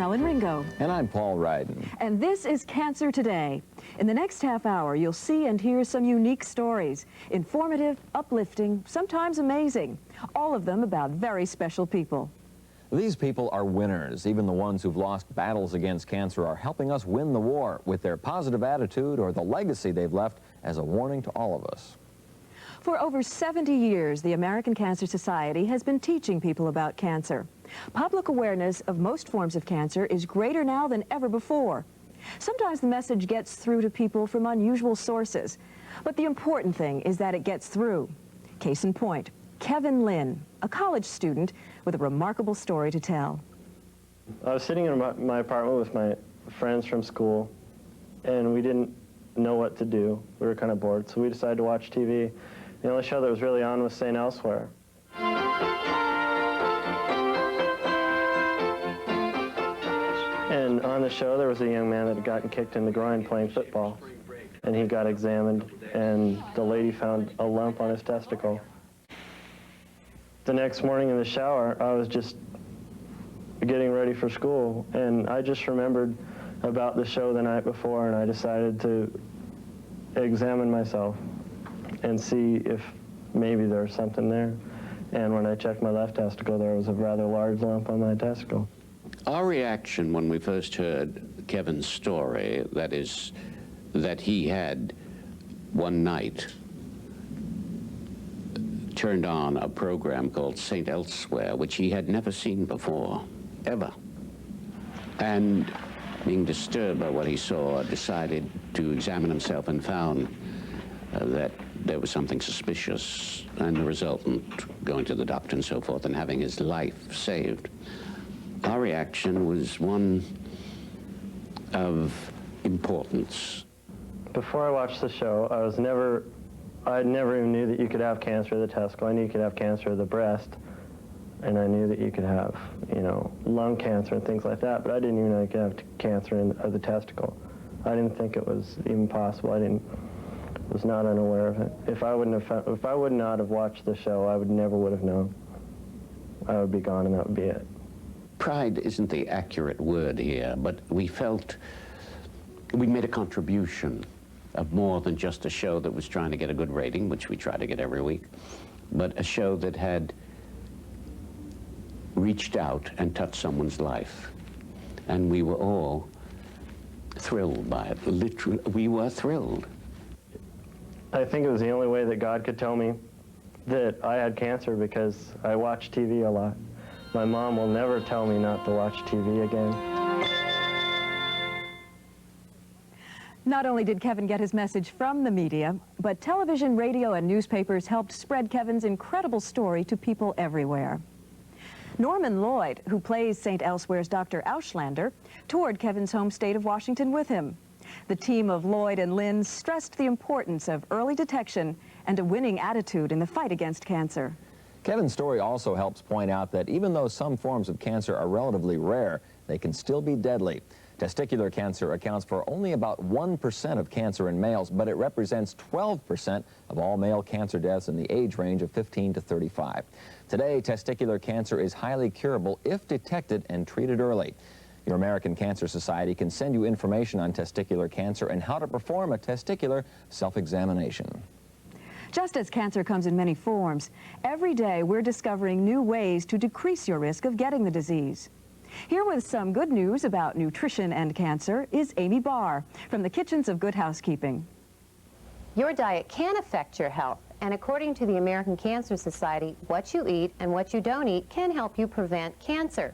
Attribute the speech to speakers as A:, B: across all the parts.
A: Marilyn Ringo.
B: And I'm Paul Ryden.
A: And this is Cancer Today. In the next half hour, you'll see and hear some unique stories. Informative, uplifting, sometimes amazing. All of them about very special people.
B: These people are winners. Even the ones who've lost battles against cancer are helping us win the war with their positive attitude or the legacy they've left as a warning to all of us.
A: For over 70 years, the American Cancer Society has been teaching people about cancer. Public awareness of most forms of cancer is greater now than ever before. Sometimes the message gets through to people from unusual sources, but the important thing is that it gets through. Case in point, Kevin Lynn, a college student with a remarkable story to tell.
C: I was sitting in my apartment with my friends from school, and we didn't know what to do. We were kind of bored, so we decided to watch TV. The only show that was really on was St. Elsewhere. And on the show, there was a young man that had gotten kicked in the groin playing football. And he got examined, and the lady found a lump on his testicle. The next morning in the shower, I was just getting ready for school, and I just remembered about the show the night before, and I decided to examine myself and see if maybe there was something there. And when I checked my left testicle, there was a rather large lump on my testicle.
D: Our reaction when we first heard Kevin's story, that is, that he had one night turned on a program called St. Elsewhere, which he had never seen before, ever. And being disturbed by what he saw, decided to examine himself and found that there was something suspicious, and the resultant going to the doctor and so forth and having his life saved. Our reaction was one of importance.
C: Before I watched the show, I never even knew that you could have cancer of the testicle. I knew you could have cancer of the breast, and I knew that you could have, lung cancer and things like that, but I didn't even know you could have cancer of the testicle. I didn't think it was even possible. Was not unaware of it. If I would not have watched the show, I never would have known. I would be gone, and that would be it.
D: Pride isn't the accurate word here, but we felt we made a contribution of more than just a show that was trying to get a good rating, which we try to get every week, but a show that had reached out and touched someone's life. And we were all thrilled by it. Literally, we were thrilled.
C: I think it was the only way that God could tell me that I had cancer, because I watch TV a lot. My mom will never tell me not to watch TV again.
A: Not only did Kevin get his message from the media, but television, radio, and newspapers helped spread Kevin's incredible story to people everywhere. Norman Lloyd, who plays St. Elsewhere's Dr. Auslander, toured Kevin's home state of Washington with him. The team of Lloyd and Lynn stressed the importance of early detection and a winning attitude in the fight against cancer.
B: Kevin's story also helps point out that even though some forms of cancer are relatively rare, they can still be deadly. Testicular cancer accounts for only about 1% of cancer in males, but it represents 12% of all male cancer deaths in the age range of 15 to 35. Today, testicular cancer is highly curable if detected and treated early. Your American Cancer Society can send you information on testicular cancer and how to perform a testicular self-examination.
A: Just as cancer comes in many forms, every day we're discovering new ways to decrease your risk of getting the disease. Here with some good news about nutrition and cancer is Amy Barr from the Kitchens of Good Housekeeping.
E: Your diet can affect your health, and according to the American Cancer Society, what you eat and what you don't eat can help you prevent cancer.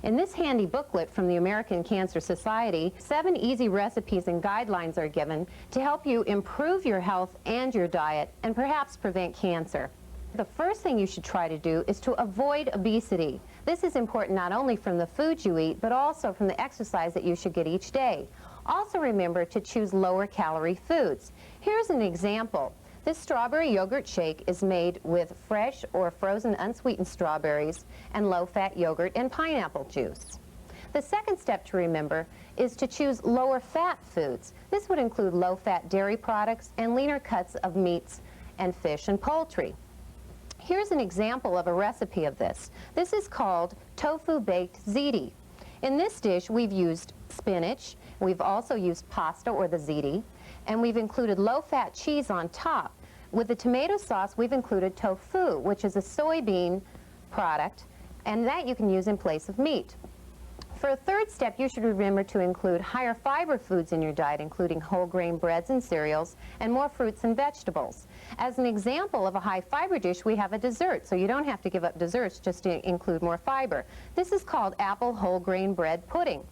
E: In this handy booklet from the American Cancer Society, 7 easy recipes and guidelines are given to help you improve your health and your diet and perhaps prevent cancer. The first thing you should try to do is to avoid obesity. This is important not only from the food you eat, but also from the exercise that you should get each day. Also remember to choose lower calorie foods. Here's an example. This strawberry yogurt shake is made with fresh or frozen unsweetened strawberries and low-fat yogurt and pineapple juice. The second step to remember is to choose lower fat foods. This would include low-fat dairy products and leaner cuts of meats and fish and poultry. Here's an example of a recipe of this. This is called tofu baked ziti. In this dish, we've used spinach, we've also used pasta or the ziti, and we've included low-fat cheese on top. With the tomato sauce, we've included tofu, which is a soybean product, and that you can use in place of meat. For a third step, you should remember to include higher fiber foods in your diet, including whole grain breads and cereals, and more fruits and vegetables. As an example of a high fiber dish, we have a dessert, so you don't have to give up desserts just to include more fiber. This is called apple whole grain bread pudding.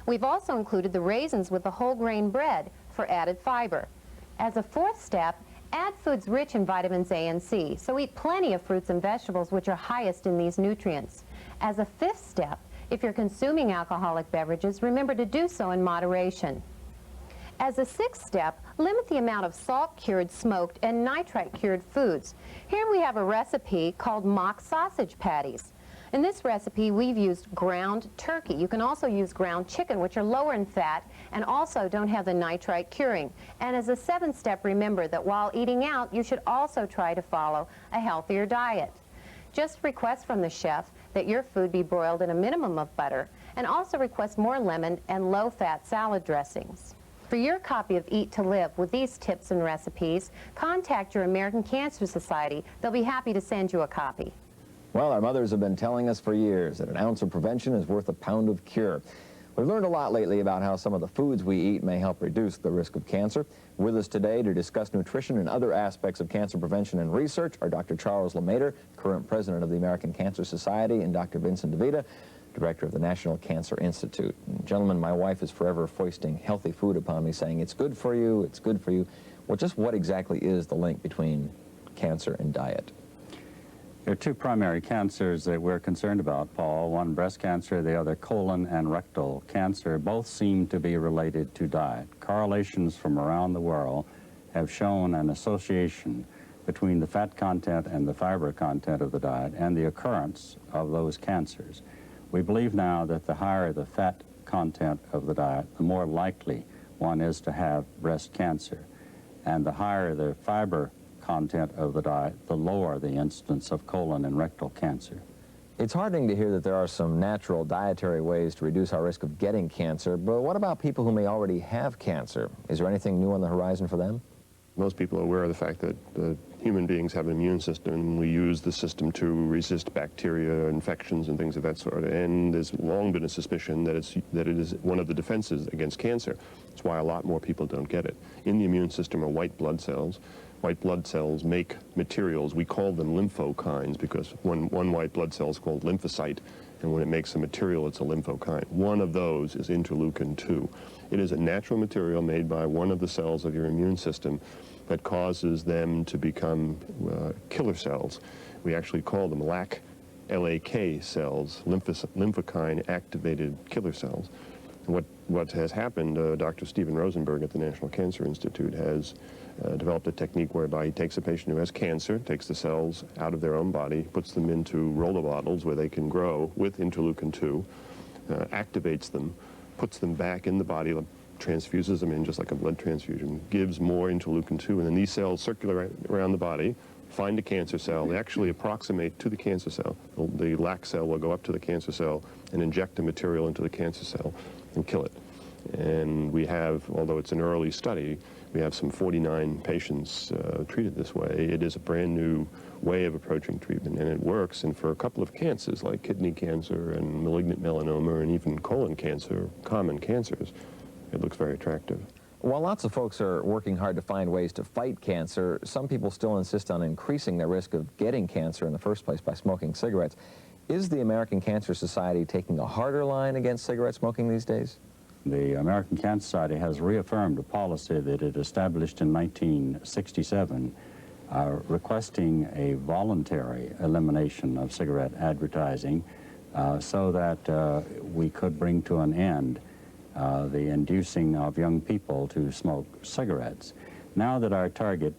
E: We've also included the raisins with the whole grain bread for added fiber. As a fourth step, add foods rich in vitamins A and C, so eat plenty of fruits and vegetables which are highest in these nutrients. As a fifth step, if you're consuming alcoholic beverages, remember to do so in moderation. As a sixth step, limit the amount of salt-cured, smoked, and nitrite-cured foods. Here we have a recipe called mock sausage patties. In this recipe, we've used ground turkey. You can also use ground chicken, which are lower in fat and also don't have the nitrite curing. And as a seventh step, remember that while eating out, you should also try to follow a healthier diet. Just request from the chef that your food be broiled in a minimum of butter, and also request more lemon and low-fat salad dressings. For your copy of Eat to Live with these tips and recipes, contact your American Cancer Society. They'll be happy to send you a copy.
B: Well, our mothers have been telling us for years that an ounce of prevention is worth a pound of cure. We've learned a lot lately about how some of the foods we eat may help reduce the risk of cancer. With us today to discuss nutrition and other aspects of cancer prevention and research are Dr. Charles LeMaitre, current president of the American Cancer Society, and Dr. Vincent DeVita, director of the National Cancer Institute. And gentlemen, my wife is forever foisting healthy food upon me, saying it's good for you, it's good for you. Well, just what exactly is the link between cancer and diet?
F: There are two primary cancers that we're concerned about, Paul. One breast cancer, the other colon and rectal cancer. Both seem to be related to diet. Correlations from around the world have shown an association between the fat content and the fiber content of the diet and the occurrence of those cancers. We believe now that the higher the fat content of the diet, the more likely one is to have breast cancer. And the higher the fiber content of the diet, the lower the incidence of colon and rectal cancer.
B: It's heartening to hear that there are some natural dietary ways to reduce our risk of getting cancer, but what about people who may already have cancer? Is there anything new on the horizon for them?
G: Most people are aware of the fact that human beings have an immune system, and we use the system to resist bacteria, infections, and things of that sort. And there's long been a suspicion that it is one of the defenses against cancer. That's why a lot more people don't get it. In the immune system are white blood cells. White blood cells make materials. We call them lymphokines because one white blood cell is called lymphocyte, and when it makes a material, it's a lymphokine. One of those is interleukin-2. It is a natural material made by one of the cells of your immune system that causes them to become killer cells. We actually call them LAK cells, lymphokine-activated killer cells. And what has happened, Dr. Stephen Rosenberg at the National Cancer Institute has developed a technique whereby he takes a patient who has cancer, takes the cells out of their own body, puts them into roller bottles where they can grow with interleukin-2, activates them, puts them back in the body, transfuses them in just like a blood transfusion, gives more interleukin-2, and then these cells circulate around the body, find a cancer cell, they actually approximate to the cancer cell. The LAK cell will go up to the cancer cell and inject the material into the cancer cell and kill it. And we have, although it's an early study, we have some 49 patients treated this way. It is a brand new way of approaching treatment, and it works. And for a couple of cancers, like kidney cancer and malignant melanoma and even colon cancer, common cancers, it looks very attractive.
B: While lots of folks are working hard to find ways to fight cancer, some people still insist on increasing their risk of getting cancer in the first place by smoking cigarettes. Is the American Cancer Society taking a harder line against cigarette smoking these days?
F: The American Cancer Society has reaffirmed a policy that it established in 1967, requesting a voluntary elimination of cigarette advertising so that we could bring to an end the inducing of young people to smoke cigarettes. Now that our target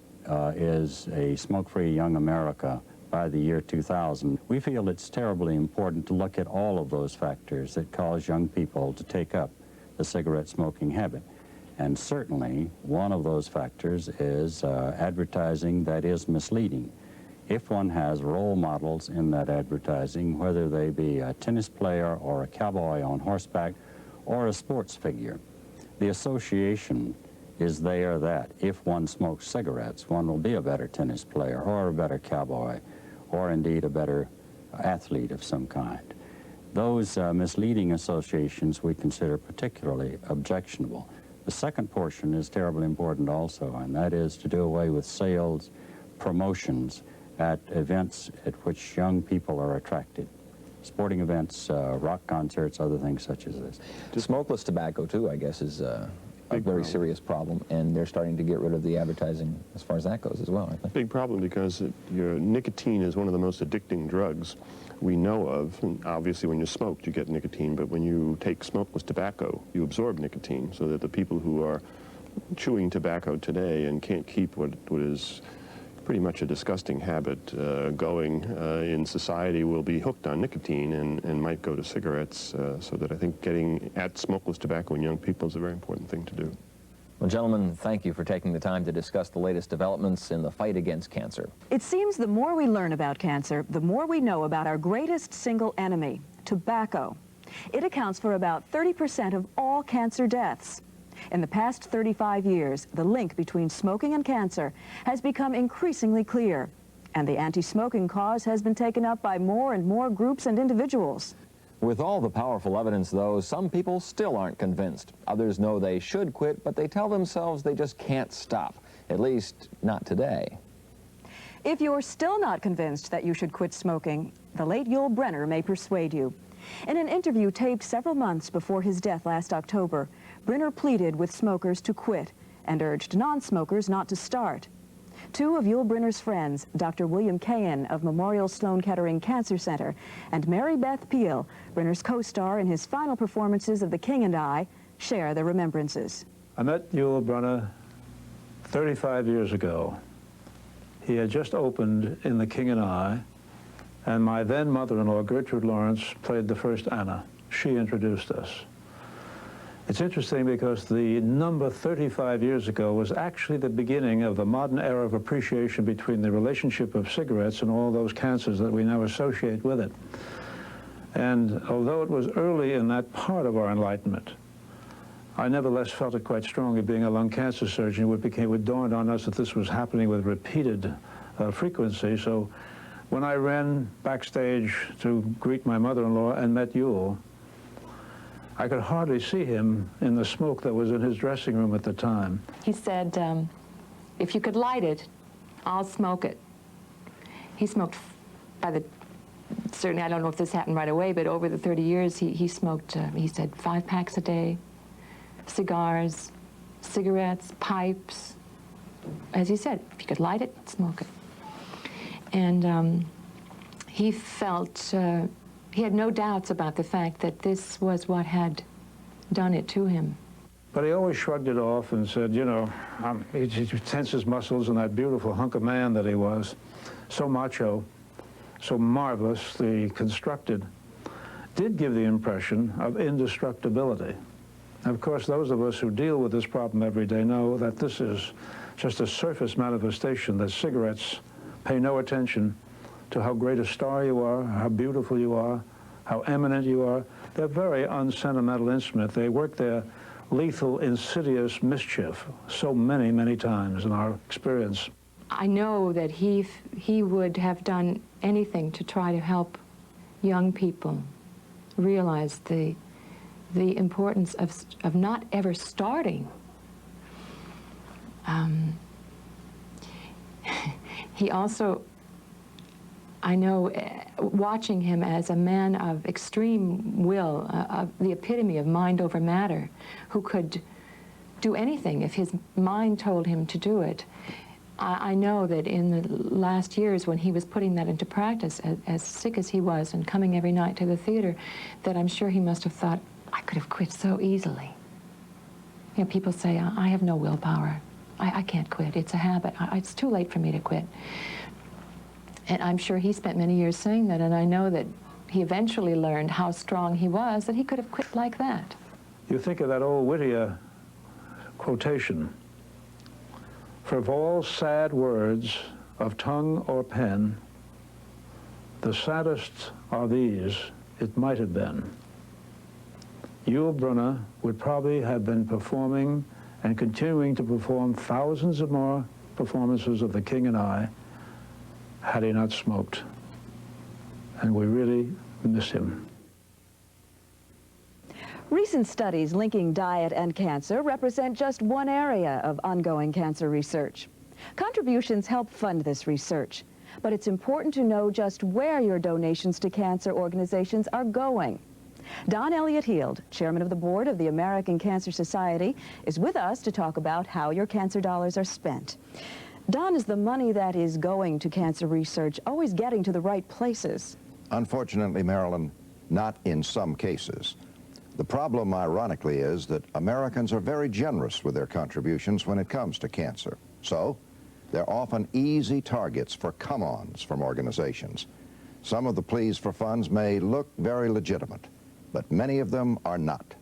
F: is a smoke-free young America by the year 2000, we feel it's terribly important to look at all of those factors that cause young people to take up the cigarette smoking habit. And certainly one of those factors is advertising that is misleading. if one has role models in that advertising, whether they be a tennis player or a cowboy on horseback or a sports figure. The association is there that if one smokes cigarettes, one will be a better tennis player or a better cowboy or indeed a better athlete of some kind. Those misleading associations we consider particularly objectionable. The second portion is terribly important also, and that is to do away with sales, promotions at events at which young people are attracted. Sporting events, rock concerts, other things such as this.
B: Smokeless tobacco, too, I guess, is a very serious problem, and they're starting to get rid of the advertising as far as that goes as well, I think.
G: Big problem because your nicotine is one of the most addicting drugs we know of. And obviously, when you smoke, you get nicotine, but when you take smokeless tobacco, you absorb nicotine, so that the people who are chewing tobacco today and can't keep what is pretty much a disgusting habit going in society will be hooked on nicotine and might go to cigarettes, so that I think getting at smokeless tobacco in young people is a very important thing to do.
B: Well, gentlemen, thank you for taking the time to discuss the latest developments in the fight against cancer.
A: It seems the more we learn about cancer, the more we know about our greatest single enemy, tobacco. It accounts for about 30% of all cancer deaths. In the past 35 years, the link between smoking and cancer has become increasingly clear, and the anti-smoking cause has been taken up by more and more groups and individuals.
B: With all the powerful evidence, though, some people still aren't convinced. Others know they should quit, but they tell themselves they just can't stop, at least not today.
A: If you're still not convinced that you should quit smoking, the late Yul Brynner may persuade you. In an interview taped several months before his death last October, Brynner pleaded with smokers to quit and urged non-smokers not to start. Two of Yul Brynner's friends, Dr. William Cahan of Memorial Sloan Kettering Cancer Center and Mary Beth Peel, Brynner's co-star in his final performances of The King and I, share their remembrances.
H: I met Yul Brynner 35 years ago. He had just opened in The King and I, and my then mother-in-law, Gertrude Lawrence, played the first Anna. She introduced us. It's interesting because the number 35 years ago was actually the beginning of the modern era of appreciation between the relationship of cigarettes and all those cancers that we now associate with it. And although it was early in that part of our enlightenment, I nevertheless felt it quite strongly, being a lung cancer surgeon. It dawned on us that this was happening with repeated frequency. So when I ran backstage to greet my mother-in-law and met Yul, I could hardly see him in the smoke that was in his dressing room at the time.
I: He said, if you could light it, I'll smoke it. He smoked certainly, I don't know if this happened right away, but over the 30 years, he smoked, he said, 5 packs a day, cigars, cigarettes, pipes. As he said, if you could light it, smoke it. And he felt, he had no doubts about the fact that this was what had done it to him.
H: But he always shrugged it off and said, you know, he tensed his muscles, and that beautiful hunk of man that he was, so macho, so marvelously constructed, did give the impression of indestructibility. And of course, those of us who deal with this problem every day know that this is just a surface manifestation, that cigarettes pay no attention to how great a star you are, how beautiful you are, how eminent you are. They're a very unsentimental instrument. They work their lethal, insidious mischief so many, many times in our experience.
I: I know that he would have done anything to try to help young people realize the importance of not ever starting. He also, I know, watching him as a man of extreme will, the epitome of mind over matter, who could do anything if his mind told him to do it. I know that in the last years when he was putting that into practice, as sick as he was and coming every night to the theater, that I'm sure he must have thought, I could have quit so easily. You know, people say, I have no willpower. I can't quit. It's a habit. It's too late for me to quit. And I'm sure he spent many years saying that, and I know that he eventually learned how strong he was, that he could have quit like that.
H: You think of that old Whittier quotation, for of all sad words of tongue or pen, the saddest are these: it might have been. Yul Brynner would probably have been performing and continuing to perform thousands of more performances of The King and I had he not smoked. And we really miss him.
A: Recent studies linking diet and cancer represent just one area of ongoing cancer research. Contributions help fund this research, but it's important to know just where your donations to cancer organizations are going. Don Elliott Heald, chairman of the board of the American Cancer Society, is with us to talk about how your cancer dollars are spent. Don, is the money that is going to cancer research always getting to the right places?
J: Unfortunately, Marilyn, not in some cases. The problem, ironically, is that Americans are very generous with their contributions when it comes to cancer. So, they're often easy targets for come-ons from organizations. Some of the pleas for funds may look very legitimate, but many of them are not.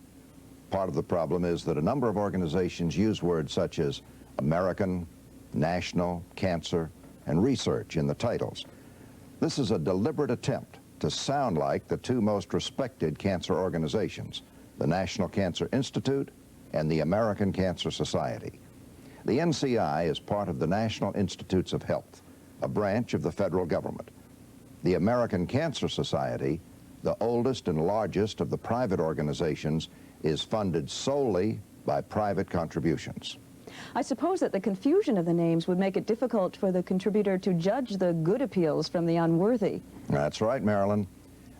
J: Part of the problem is that a number of organizations use words such as American, national, cancer, and research in the titles. This is a deliberate attempt to sound like the two most respected cancer organizations, the National Cancer Institute and the American Cancer Society. The NCI is part of the National Institutes of Health, a branch of the federal government. The American Cancer Society, the oldest and largest of the private organizations, is funded solely by private contributions.
A: I suppose that the confusion of the names would make it difficult for the contributor to judge the good appeals from the unworthy.
J: That's right, Marilyn.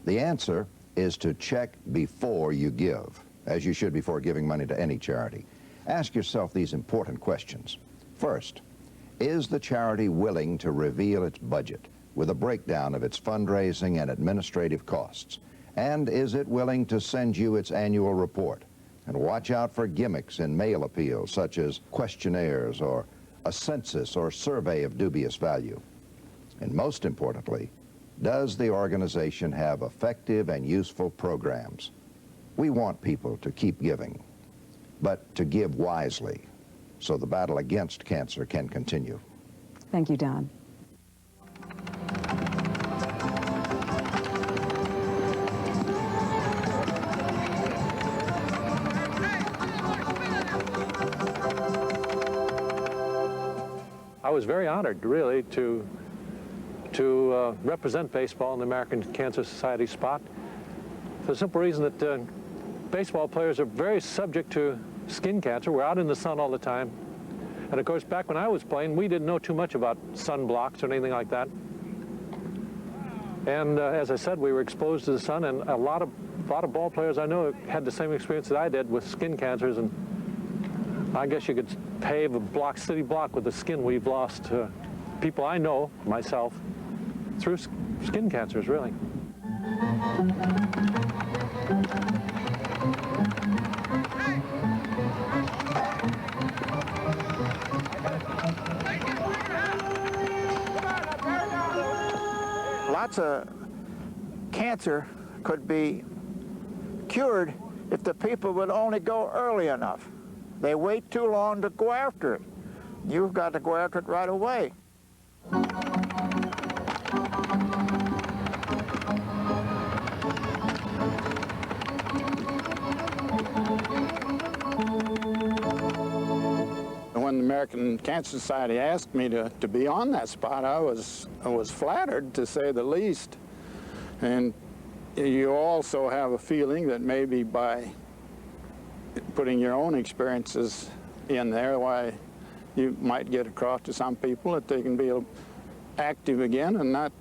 J: The answer is to check before you give, as you should before giving money to any charity. Ask yourself these important questions. First, is the charity willing to reveal its budget with a breakdown of its fundraising and administrative costs? And is it willing to send you its annual report? And watch out for gimmicks in mail appeals, such as questionnaires or a census or survey of dubious value. And most importantly, does the organization have effective and useful programs? We want people to keep giving, but to give wisely, so the battle against cancer can continue.
A: Thank you, Don.
K: I was very honored, really, to represent baseball in the American Cancer Society spot, for the simple reason that baseball players are very subject to skin cancer. We're out in the sun all the time. And of course, back when I was playing, we didn't know too much about sunblocks or anything like that. And as I said, we were exposed to the sun, and a lot of ball players I know had the same experience that I did with skin cancers. And I guess you could pave a city block with the skin we've lost. People I know, myself, through skin cancers, really.
L: Lots of cancer could be cured if the people would only go early enough. They wait too long to go after it. You've got to go after it right away. When the American Cancer Society asked me to be on that spot, I was flattered, to say the least. And you also have a feeling that maybe by putting your own experiences in there, why you might get across to some people that they can be active again and not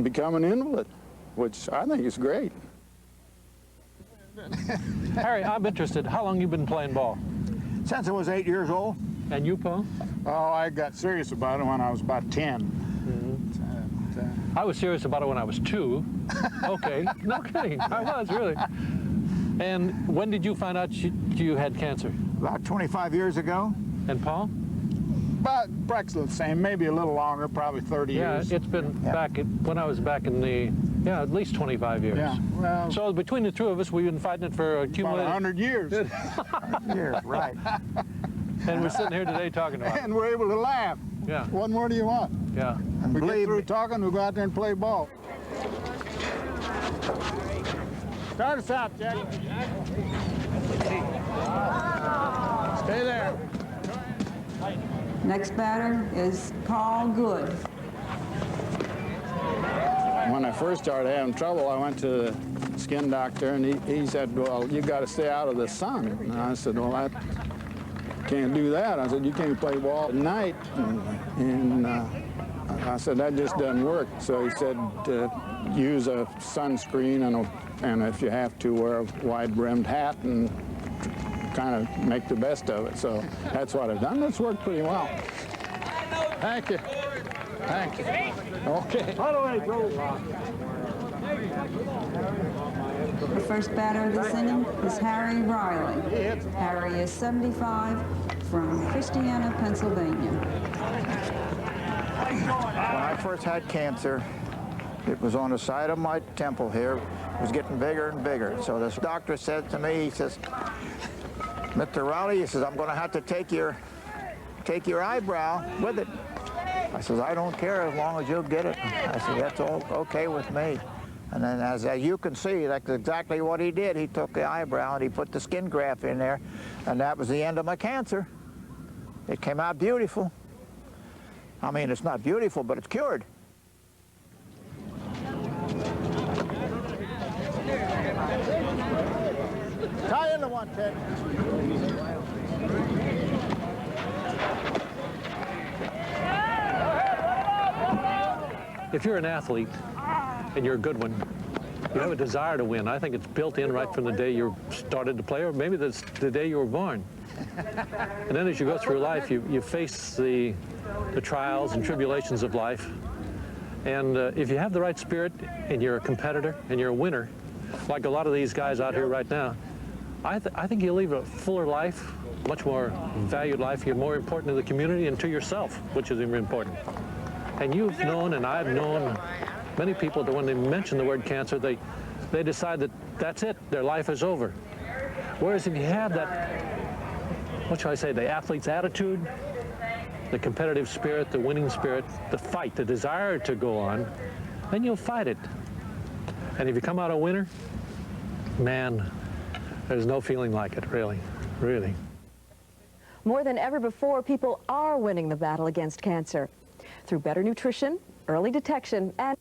L: become an invalid, which I think is great.
K: Harry, I'm interested. How long you been playing ball?
L: Since I was 8 years old.
K: And you, Paul?
L: Oh, I got serious about it when I was about 10.
K: I was serious about it when I was 2. Okay, no kidding. I was, really. And when did you find out you had cancer?
L: About 25 years ago.
K: And Paul?
L: About practically the same, maybe a little longer, probably 30 years.
K: Yeah, it's been when I was back in the, at least 25 years.
L: Yeah, well.
K: So between the two of us, we've been fighting it for accumulated...
L: About 100 years. 100 years, right.
K: And we're sitting here today talking about it.
L: And we're able to laugh.
K: Yeah.
L: What more do you want?
K: Yeah.
L: And we get through talking, we go out there and play ball. Start us out, Jack. Stay there.
M: Next batter is Paul Good.
L: When I first started having trouble, I went to the skin doctor, and he said, well, you got to stay out of the sun. And I said, well, I can't do that. I said, you can't play ball at night. And I said, that just doesn't work. So he said, use a sunscreen, and if you have to, wear a wide-brimmed hat and kind of make the best of it. So that's what I've done. It's worked pretty well. Thank you. Thank you. Okay.
M: The first batter of this inning is Harry Riley. Harry is 75 from Christiana, Pennsylvania.
N: When I first had cancer, it was on the side of my temple here. It was getting bigger and bigger. So this doctor said to me, he says, Mr. Riley, he says, I'm going to have to take your eyebrow with it. I says, I don't care as long as you'll get it. I said, that's all okay with me. And then as you can see, that's exactly what he did. He took the eyebrow and he put the skin graft in there, and that was the end of my cancer. It came out beautiful. I mean, it's not beautiful, but it's cured. Tie into one, Ted.
K: If you're an athlete and you're a good one, you have a desire to win. I think it's built in right from the day you started to play, or maybe that's the day you were born. And then as you go through life, you face the trials and tribulations of life. And if you have the right spirit and you're a competitor and you're a winner, like a lot of these guys out here right now, I think you'll live a fuller life, much more valued life. You're more important to the community and to yourself, which is important. And you've known, and I've known, many people that when they mention the word cancer, they decide that that's it, their life is over. Whereas if you have that, what shall I say, the athlete's attitude, the competitive spirit, the winning spirit, the fight, the desire to go on, then you'll fight it. And if you come out a winner, man, there's no feeling like it, really, really.
A: More than ever before, people are winning the battle against cancer through better nutrition, early detection, and